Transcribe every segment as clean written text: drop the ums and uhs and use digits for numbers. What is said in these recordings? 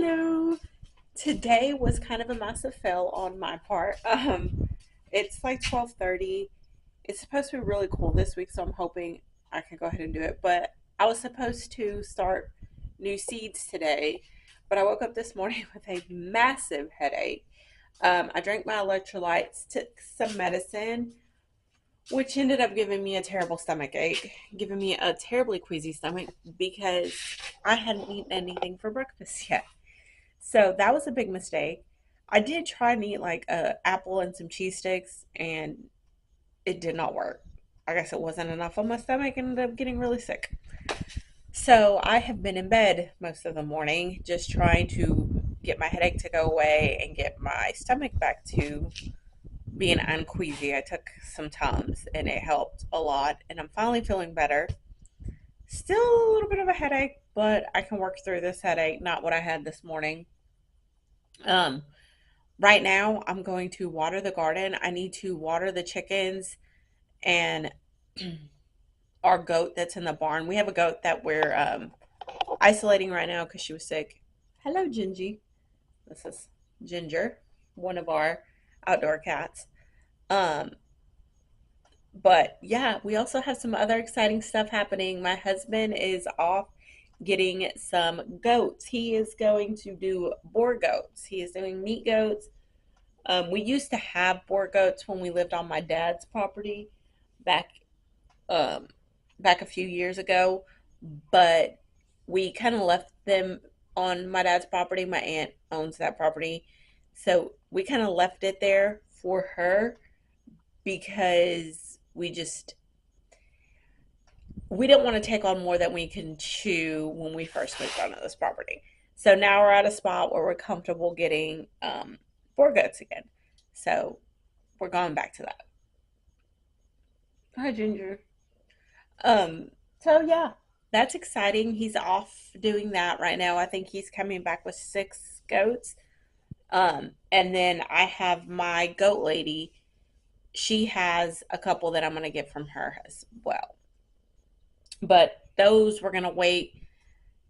Hello. Today was kind of a massive fail on my part. It's like 12:30. It's supposed to be really cool this week, so I'm hoping I can go ahead and do it. But I was supposed to start new seeds today, but I woke up this morning with a massive headache. I drank my electrolytes, took some medicine, which ended up giving me a terrible stomach ache, giving me a terribly queasy stomach because I hadn't eaten anything for breakfast yet. So that was a big mistake. I did try and eat like a apple and some cheese sticks, and it did not work. I guess it wasn't enough on my stomach and ended up getting really sick. So I have been in bed most of the morning just trying to get my headache to go away and get my stomach back to being unqueasy. I took some Tums and it helped a lot, and I'm finally feeling better. Still a little bit of a headache, but I can work through this headache, not what I had this morning. Um, Right now, I'm going to water the garden. I need to water the chickens and our goat that's in the barn. We have a goat that we're isolating right now because she was sick. Hello, Gingy. This is Ginger, one of our outdoor cats. Um, but yeah, we also have some other exciting stuff happening. My husband is off getting some goats. He is going to do boar goats. He is doing meat goats. We used to have boar goats when we lived on my dad's property back um, back a few years ago, but we kind of left them on my dad's property. My aunt owns that property, so we kind of left it there for her because we didn't want to take on more than we can chew when we first moved onto this property. So now we're at a spot where we're comfortable getting boar goats again. So we're going back to that. Hi, Ginger. So yeah, that's exciting. He's off doing that right now. I think he's coming back with six goats. And then I have my goat lady. She has a couple that I'm gonna get from her as well. But those we're gonna wait.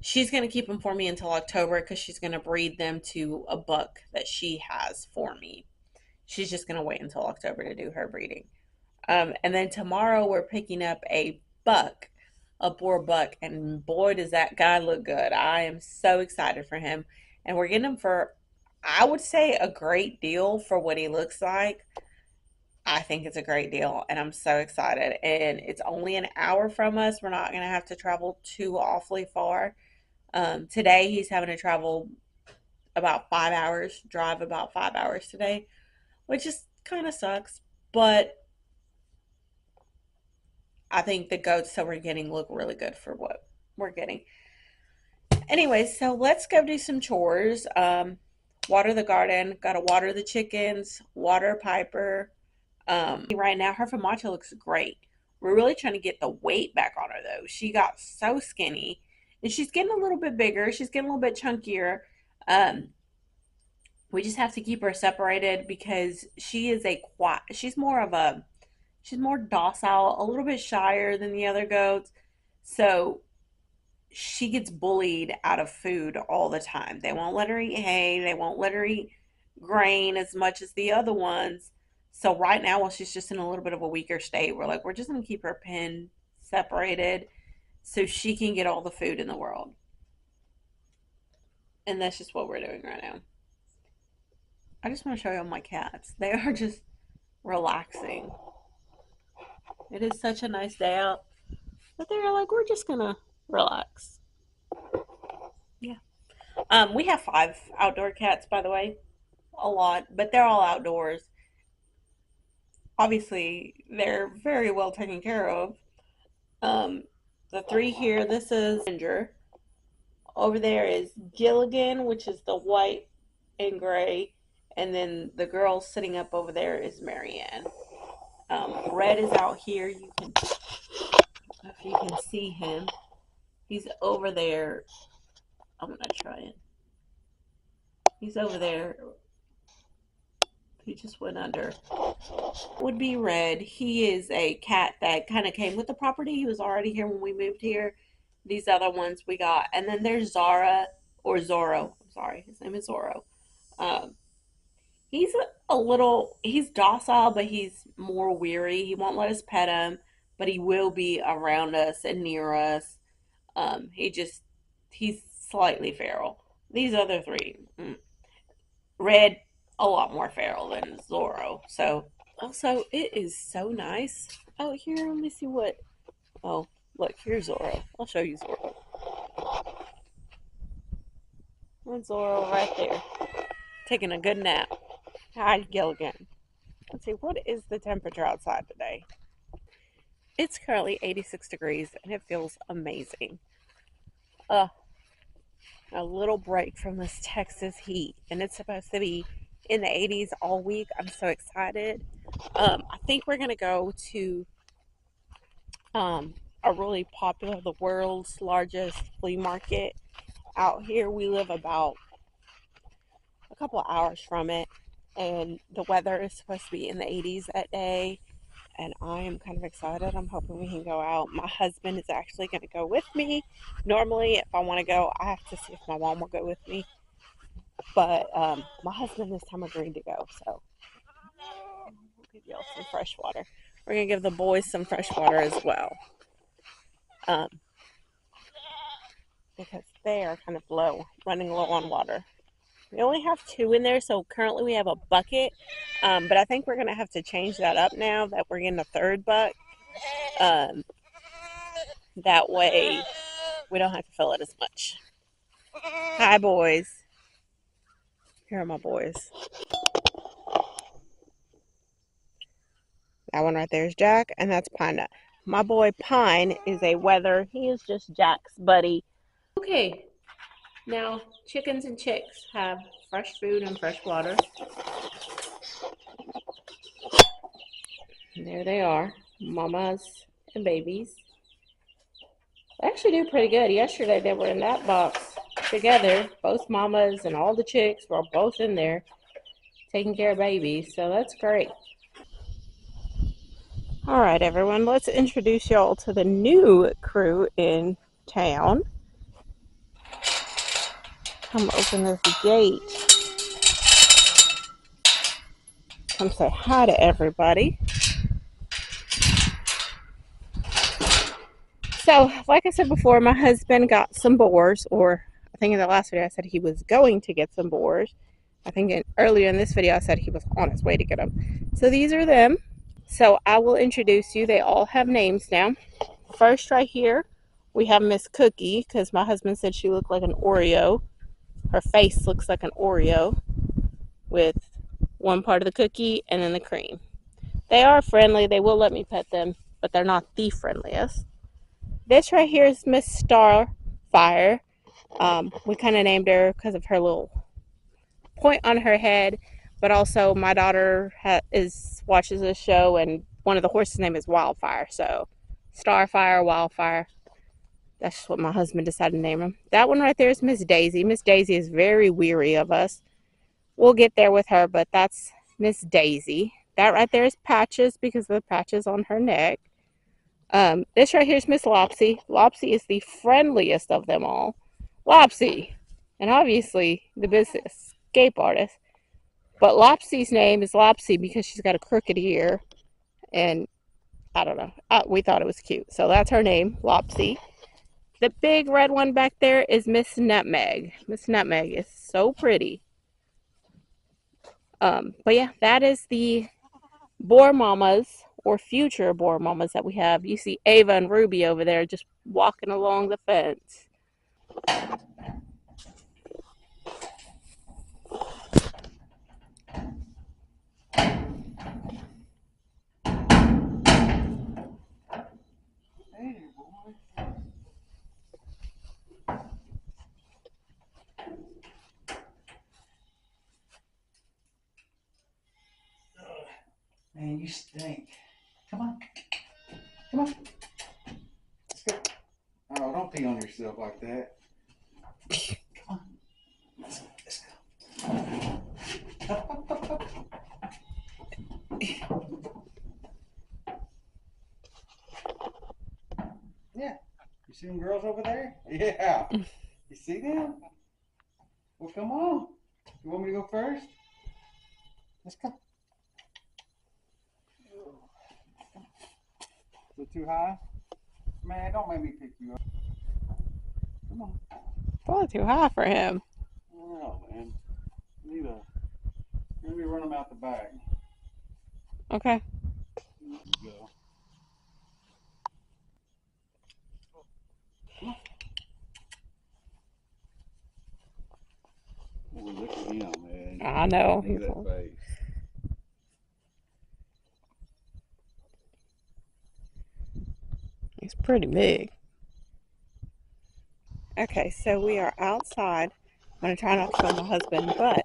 She's gonna keep them for me until October because she's gonna breed them to a buck that she has for me. She's just gonna wait until October to do her breeding. And then tomorrow we're picking up a buck, a boar buck, and boy does that guy look good. I am so excited for him. And we're getting him for, I would say, a great deal for what he looks like. I think it's a great deal, and I'm so excited. And it's only an hour from us. We're not going to have to travel too awfully far. Today he's having to travel about 5 hours, drive about 5 hours today, which just kind of sucks. But I think the goats that we're getting look really good for what we're getting. Anyway, so let's go do some chores. Water the garden. Got to water the chickens. Water Piper. Right now, her Famacha looks great. We're really trying to get the weight back on her though. She got so skinny, and she's getting a little bit bigger. She's getting a little bit chunkier. Um, we just have to keep her separated because she is a quiet. She's more docile, a little bit shyer than the other goats. So she gets bullied out of food all the time. They won't let her eat hay. They won't let her eat grain as much as the other ones. So right now, while she's just in a little bit of a weaker state, we're just gonna keep her pen separated so she can get all the food in the world. And that's just what we're doing right now. I just want to show you all my cats. They are just relaxing. It is such a nice day out, but they're like, we're just gonna relax. Yeah. We have five outdoor cats, by the way, a lot, but they're all outdoors. Obviously, they're very well taken care of. Um, the three here, this is Ginger. Over there is Gilligan, which is the white and gray, and then the girl sitting up over there is Marianne. Red is out here. You can, if you can see him, he's over there. I'm gonna try it. He's over there. He just went under. Would be Red. He is a cat that kind of came with the property. He was already here when we moved here. These other ones we got. And then there's Zara or Zorro. I'm Sorry, his name is Zorro. Um, he's he's docile, but he's more weary. He won't let us pet him, but he will be around us and near us. He just, he's slightly feral. These other three, Red, a lot more feral than Zorro. So, also, it is so nice out here. Let me see what. Oh, look, here's Zorro. I'll show you Zorro. That's Zorro right there, taking a good nap. Hi, Gilligan. Let's see, what is the temperature outside today? It's currently 86 degrees and it feels amazing. Uh, a little break from this Texas heat, and it's supposed to be in the 80s all week. I'm so excited. I think we're gonna go to a really popular, the world's largest flea market out here. We live about a couple of hours from it, and the weather is supposed to be in the 80s that day. And I am kind of excited. I'm hoping we can go out. My husband is actually going to go with me. Normally, if I want to go, I have to see if my mom will go with me. But my husband this time agreed to go. So we'll give y'all some fresh water. We're going to give the boys some fresh water as well. Because they are kind of low, running low on water. We only have 2 in there, so currently we have a bucket. But I think we're going to have to change that up now that we're getting a 3rd buck. That way we don't have to fill it as much. Hi, boys. Here are my boys. That one right there is Jack, and that's Pine Nut. My boy Pine is a weather. He is just Jack's buddy. Okay, now chickens and chicks have fresh food and fresh water. And there they are, mamas and babies. They actually do pretty good. Yesterday they were in that box together. Both mamas and all the chicks were both in there taking care of babies, so that's great. All right, everyone, let's introduce y'all to the new crew in town. Come open this gate. Come say hi to everybody. So, like I said before, my husband got some boars, or I think in the last video I said he was going to get some boars. I think earlier in this video I said he was on his way to get them. So these are them. So I will introduce you. They all have names now. First, right here, we have Miss Cookie, because my husband said she looked like an Oreo. Her face looks like an Oreo with one part of the cookie and then the cream. They are friendly. They will let me pet them, but they're not the friendliest. This right here is Miss Starfire. We kind of named her because of her little point on her head, but also my daughter watches this show, and one of the horses' name is Wildfire. So Starfire, Wildfire. That's just what my husband decided to name him. That one right there is Miss Daisy. Miss Daisy is very weary of us. We'll get there with her, but that's Miss Daisy. That right there is Patches because of the patches on her neck. This right here is Miss Lopsy. Lopsy is the friendliest of them all. Lopsy. And obviously the best escape artist. But Lopsy's name is Lopsy because she's got a crooked ear. And I don't know. We thought it was cute. So that's her name, Lopsy. The big red one back there is Miss Nutmeg. Miss Nutmeg is so pretty. But yeah, that is the boar mamas or future boar mamas that we have. You see Ava and Ruby over there just walking along the fence. Man, you stink. Come on. Come on. Let's go. Oh, don't pee on yourself like that. Come on. Let's go. Up, up, up. Yeah. You see them girls over there? Yeah. You see them? Well, come on. You want me to go first? Let's go. Is it too high? Man, don't make me pick you up. Come on. Probably too high for him. Oh, man. Let me run them out the back. Okay. There you go. Oh, look at him, man. I know. Look at that face. He's pretty big. Okay, so we are outside. I'm going to try not to film my husband, but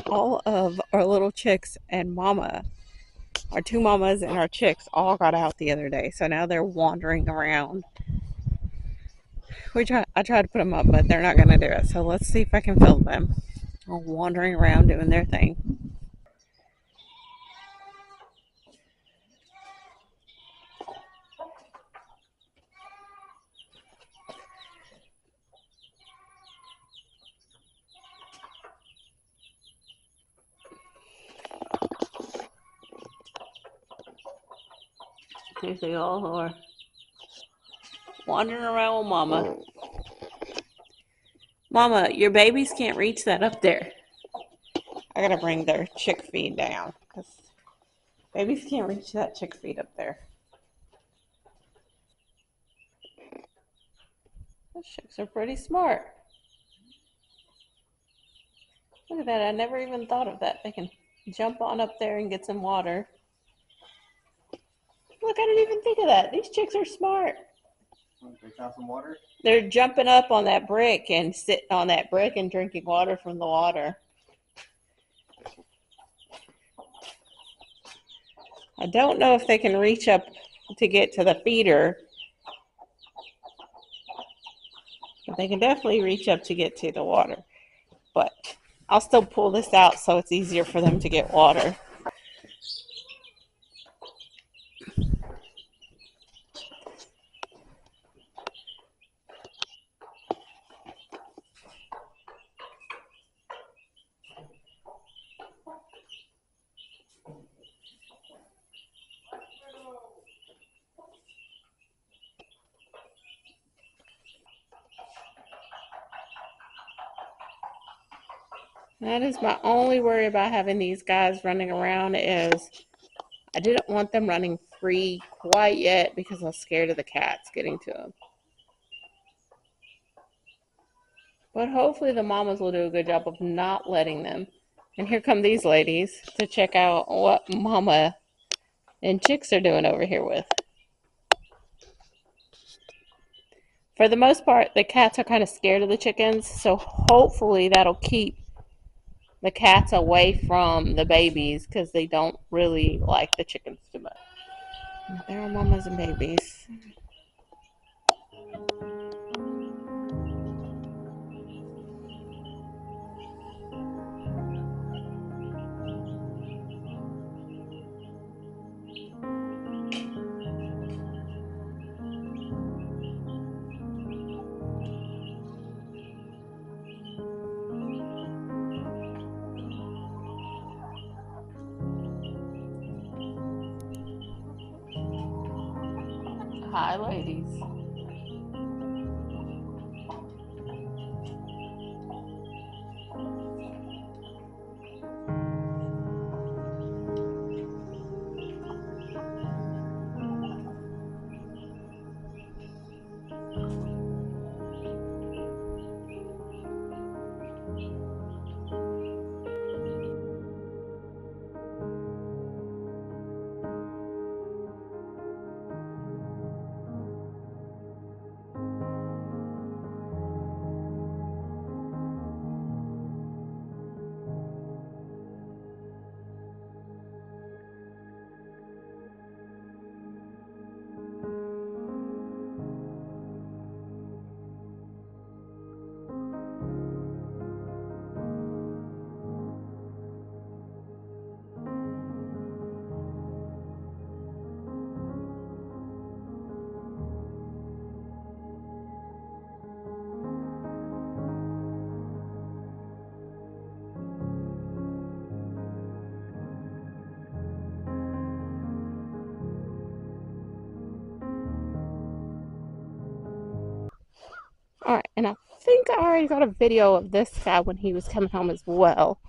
all of our little chicks and mama, our two mamas and our chicks, all got out the other day. So now they're wandering around. I tried to put them up, but they're not going to do it. So let's see if I can film them all wandering around doing their thing. Here they all are wandering around with mama. Mama, your babies can't reach that up there. I gotta bring their chick feed down because babies can't reach that chick feed up there. Those chicks are pretty smart. Look at that. I never even thought of that. They can jump on up there and get some water. Look, I didn't even think of that. These chicks are smart. They found some water? They're jumping up on that brick and sitting on that brick and drinking water from the water. I don't know if they can reach up to get to the feeder, but they can definitely reach up to get to the water. But I'll still pull this out so it's easier for them to get water. That is my only worry about having these guys running around is I didn't want them running free quite yet because I was scared of the cats getting to them. But hopefully the mamas will do a good job of not letting them. And here come these ladies to check out what mama and chicks are doing over here with. For the most part, the cats are kind of scared of the chickens, so hopefully that'll keep the cats away from the babies because they don't really like the chickens too much. There are mamas and babies. Hi, ladies. Alright, and I think I already got a video of this guy when he was coming home as well.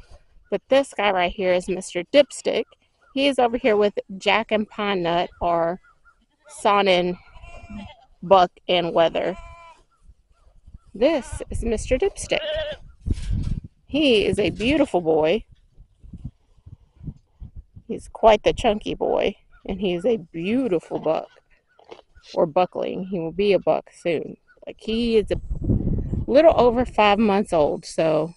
But this guy right here is Mr. Dipstick. He is over here with Jack and Pine Nut, or Sonnen, Buck, and Weather. This is Mr. Dipstick. He is a beautiful boy. He's quite the chunky boy, and he is a beautiful buck, or buckling. He will be a buck soon. Like, he is a little over 5 months old, so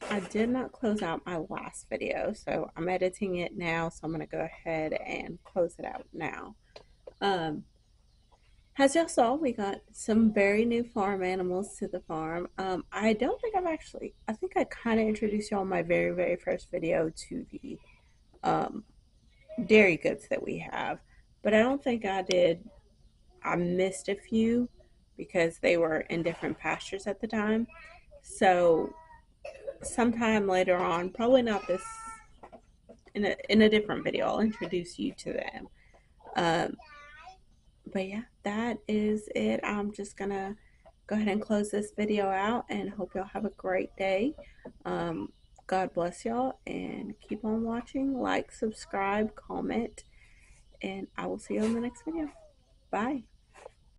I did not close out my last video, so I'm editing it now, so I'm going to go ahead and close it out now. As y'all saw, we got some very new farm animals to the farm. I don't think I think I kind of introduced y'all in my very, very first video to the um, dairy goods that we have, but I don't think I did. I missed a few because they were in different pastures at the time. So sometime later on, probably not this, in a different video, I'll introduce you to them. Um, but yeah, that is it. I'm just gonna go ahead and close this video out and hope y'all have a great day. Um, God bless y'all and keep on watching. Like, subscribe, comment, and I will see you in the next video. Bye.